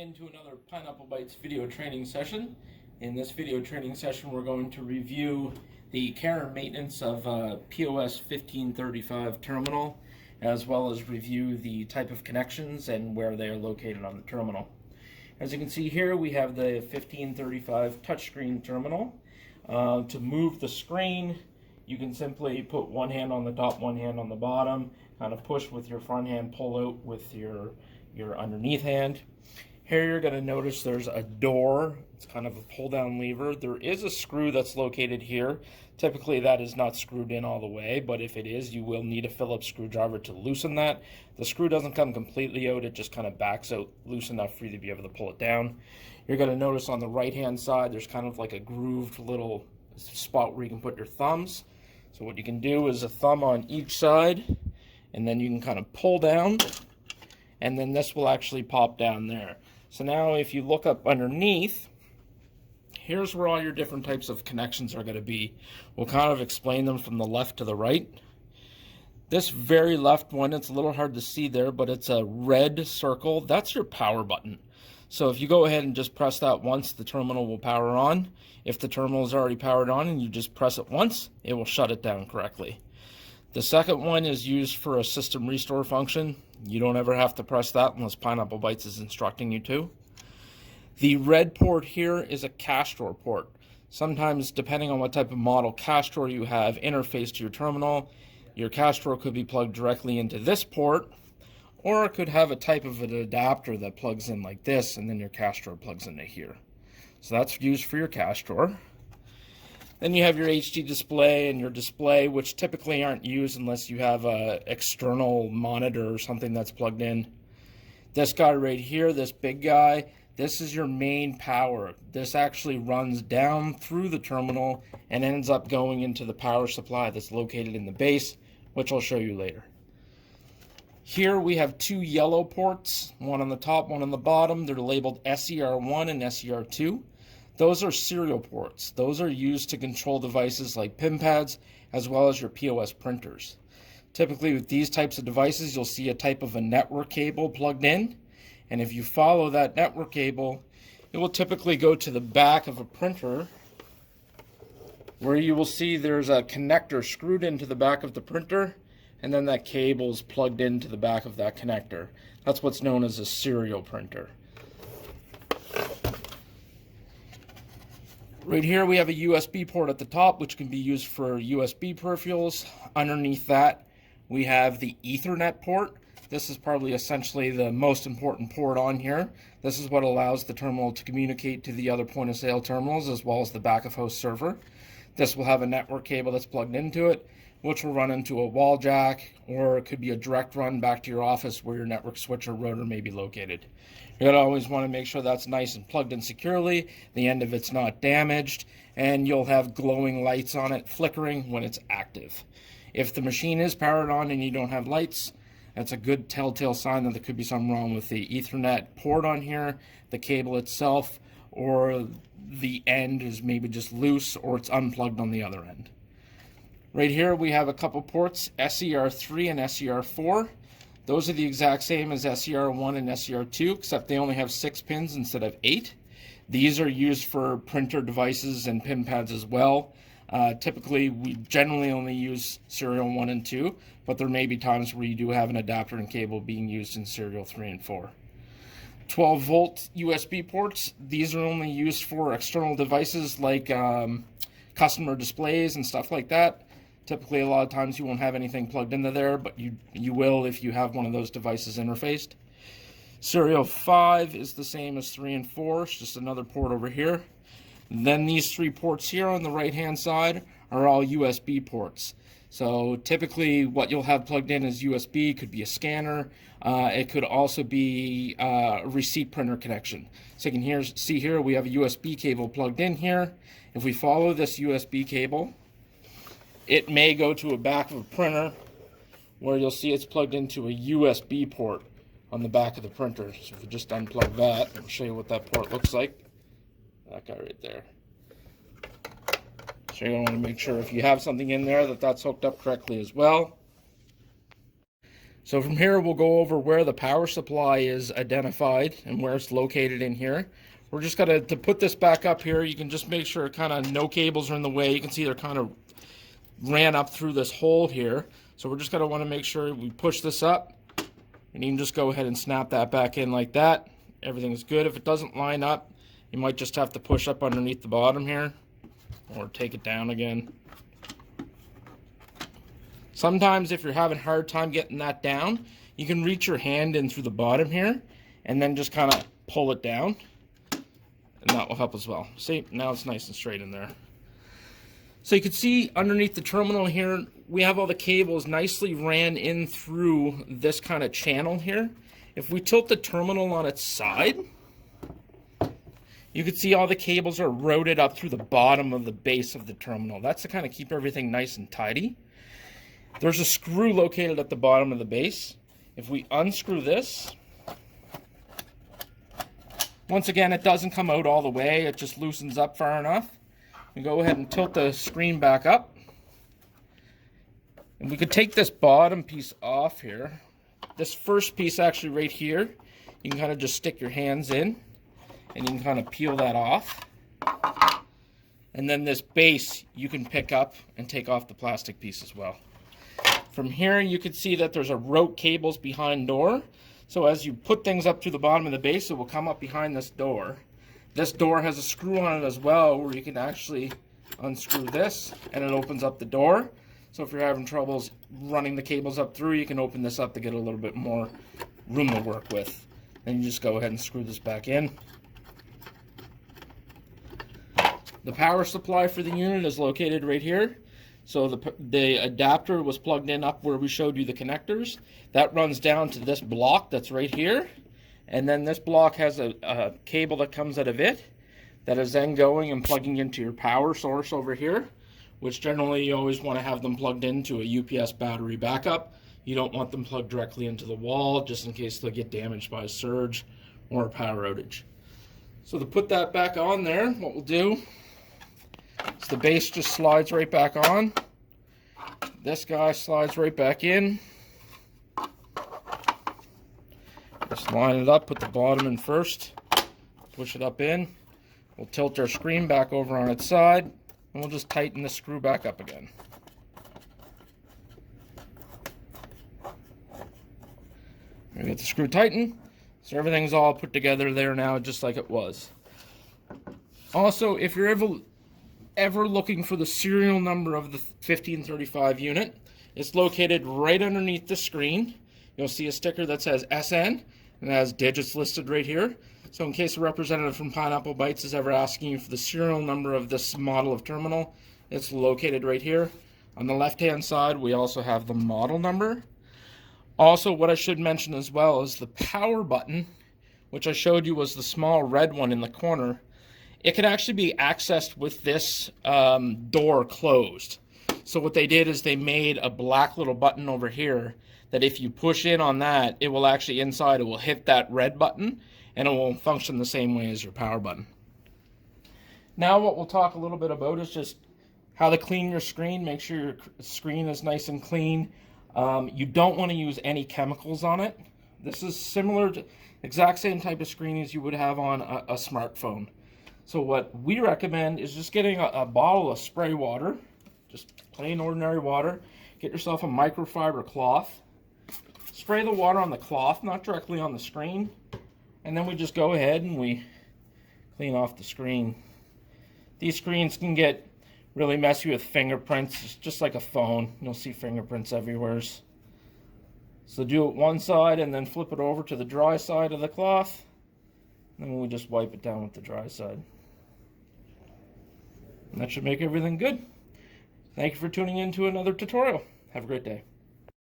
into another Pineapple Bites video training session. In this video training session, we're going to review the care and maintenance of POS 1535 terminal, as well as review the type of connections and where they are located on the terminal. As you can see here, we have the 1535 touchscreen terminal. To move the screen, you can simply put one hand on the top, one hand on the bottom, kind of push with your front hand, pull out with your underneath hand. Here you're going to notice there's a door. It's kind of a pull down lever. There is a screw that's located here. Typically that is not screwed in all the way, but if it is, you will need a Phillips screwdriver to loosen that. The screw doesn't come completely out, it just kind of backs out loose enough for you to be able to pull it down. You're going to notice on the right hand side there's kind of like a grooved little spot where you can put your thumbs. So what you can do is a thumb on each side, and then you can kind of pull down, and then this will actually pop down there. So now if you look up underneath, here's where all your different types of connections are going to be. We'll kind of explain them from the left to the right. This very left one, it's a little hard to see there, but it's a red circle. That's your power button. So if you go ahead and just press that once, the terminal will power on. If the terminal is already powered on and you just press it once, it will shut it down correctly. The second one is used for a system restore function. You don't ever have to press that unless Pineapple Bites is instructing you to. The red port here is a cash drawer port. Sometimes, depending on what type of model cash drawer you have interfaced to your terminal, your cash drawer could be plugged directly into this port, or it could have a type of an adapter that plugs in like this, and then your cash drawer plugs into here. So that's used for your cash drawer. Then you have your HD display and your display, which typically aren't used unless you have an external monitor or something that's plugged in. This guy right here, this big guy, this is your main power. This actually runs down through the terminal and ends up going into the power supply that's located in the base, which I'll show you later. Here we have two yellow ports, one on the top, one on the bottom. They're labeled SCR1 and SCR2. Those are serial ports. Those are used to control devices like pin pads as well as your POS printers. Typically with these types of devices, you'll see a type of a network cable plugged in. And if you follow that network cable, it will typically go to the back of a printer where you will see there's a connector screwed into the back of the printer, and then that cable is plugged into the back of that connector. That's what's known as a serial printer. Right here we have a USB port at the top, which can be used for USB peripherals. Underneath that we have the Ethernet port. This is probably essentially the most important port on here. This is what allows the terminal to communicate to the other point of sale terminals as well as the back of house server. This will have a network cable that's plugged into it, which will run into a wall jack, or it could be a direct run back to your office where your network switch or router may be located. You're going to always want to make sure that's nice and plugged in securely, the end of it's not damaged, and you'll have glowing lights on it flickering when it's active. If the machine is powered on and you don't have lights, that's a good telltale sign that there could be something wrong with the Ethernet port on here, the cable itself, or the end is maybe just loose or it's unplugged on the other end. Right here we have a couple ports, SCR3 and SCR4. Those are the exact same as SCR1 and SCR2, except they only have 6 pins instead of 8. These are used for printer devices and pin pads as well. Typically, we generally only use serial 1 and 2, but there may be times where you do have an adapter and cable being used in serial 3 and 4. 12-volt USB ports, these are only used for external devices like customer displays and stuff like that. Typically, a lot of times you won't have anything plugged into there, but you will if you have one of those devices interfaced. Serial 5 is the same as 3 and 4, it's just another port over here. Then these 3 ports here on the right-hand side are all USB ports. So typically what you'll have plugged in is USB, could be a scanner, it could also be a receipt printer connection. So you can see here we have a USB cable plugged in here. If we follow this USB cable, it may go to a back of a printer where you'll see it's plugged into a USB port on the back of the printer. So if we just unplug that, I'll show you what that port looks like. That guy right there. So you want to make sure if you have something in there that's hooked up correctly as well. So from here, we'll go over where the power supply is identified and where it's located in here. We're just gonna, to put this back up here, you can just make sure kind of no cables are in the way. You can see they're kind of ran up through this hole here. So we're just gonna wanna make sure we push this up, and you can just go ahead and snap that back in like that. Everything's good. If it doesn't line up, you might just have to push up underneath the bottom here, or take it down again. Sometimes if you're having a hard time getting that down, you can reach your hand in through the bottom here and then just kind of pull it down, and that will help as well. See, now it's nice and straight in there. So you can see underneath the terminal here, we have all the cables nicely ran in through this kind of channel here. If we tilt the terminal on its side, you can see all the cables are routed up through the bottom of the base of the terminal. That's to kind of keep everything nice and tidy. There's a screw located at the bottom of the base. If we unscrew this, once again, it doesn't come out all the way, it just loosens up far enough. We go ahead and tilt the screen back up. And we could take this bottom piece off here. This first piece actually right here, you can kind of just stick your hands in and you can kind of peel that off. And then this base you can pick up and take off the plastic piece as well. From here, you can see that there's a rope cables behind door. So as you put things up to the bottom of the base, it will come up behind this door. This door has a screw on it as well, where you can actually unscrew this and it opens up the door. So if you're having troubles running the cables up through, you can open this up to get a little bit more room to work with. Then you just go ahead and screw this back in. The power supply for the unit is located right here. So the adapter was plugged in up where we showed you the connectors. That runs down to this block that's right here. And then this block has a cable that comes out of it that is then going and plugging into your power source over here, which generally you always want to have them plugged into a UPS battery backup. You don't want them plugged directly into the wall just in case they'll get damaged by a surge or a power outage. So to put that back on there, what we'll do is the base just slides right back on. This guy slides right back in. Just line it up, put the bottom in first, push it up in. We'll tilt our screen back over on its side, and we'll just tighten the screw back up again. We get the screw tightened, so everything's all put together there now, just like it was. Also, if you're ever looking for the serial number of the 1535 unit, it's located right underneath the screen. You'll see a sticker that says SN, and it has digits listed right here. So in case a representative from Pineapple Bites is ever asking you for the serial number of this model of terminal, it's located right here. On the left-hand side, we also have the model number. Also, what I should mention as well is the power button, which I showed you was the small red one in the corner. It can actually be accessed with this door closed. So what they did is they made a black little button over here that if you push in on that, it will actually inside, it will hit that red button and it will function the same way as your power button. Now what we'll talk a little bit about is just how to clean your screen. Make sure your screen is nice and clean. You don't want to use any chemicals on it. This is similar to exact same type of screen as you would have on a smartphone. So what we recommend is just getting a bottle of spray water, just plain ordinary water. Get yourself a microfiber cloth. Spray the water on the cloth, not directly on the screen. And then we just go ahead and we clean off the screen. These screens can get really messy with fingerprints. It's just like a phone. You'll see fingerprints everywhere. So do it one side and then flip it over to the dry side of the cloth. And then we just wipe it down with the dry side. And that should make everything good. Thank you for tuning in to another tutorial. Have a great day.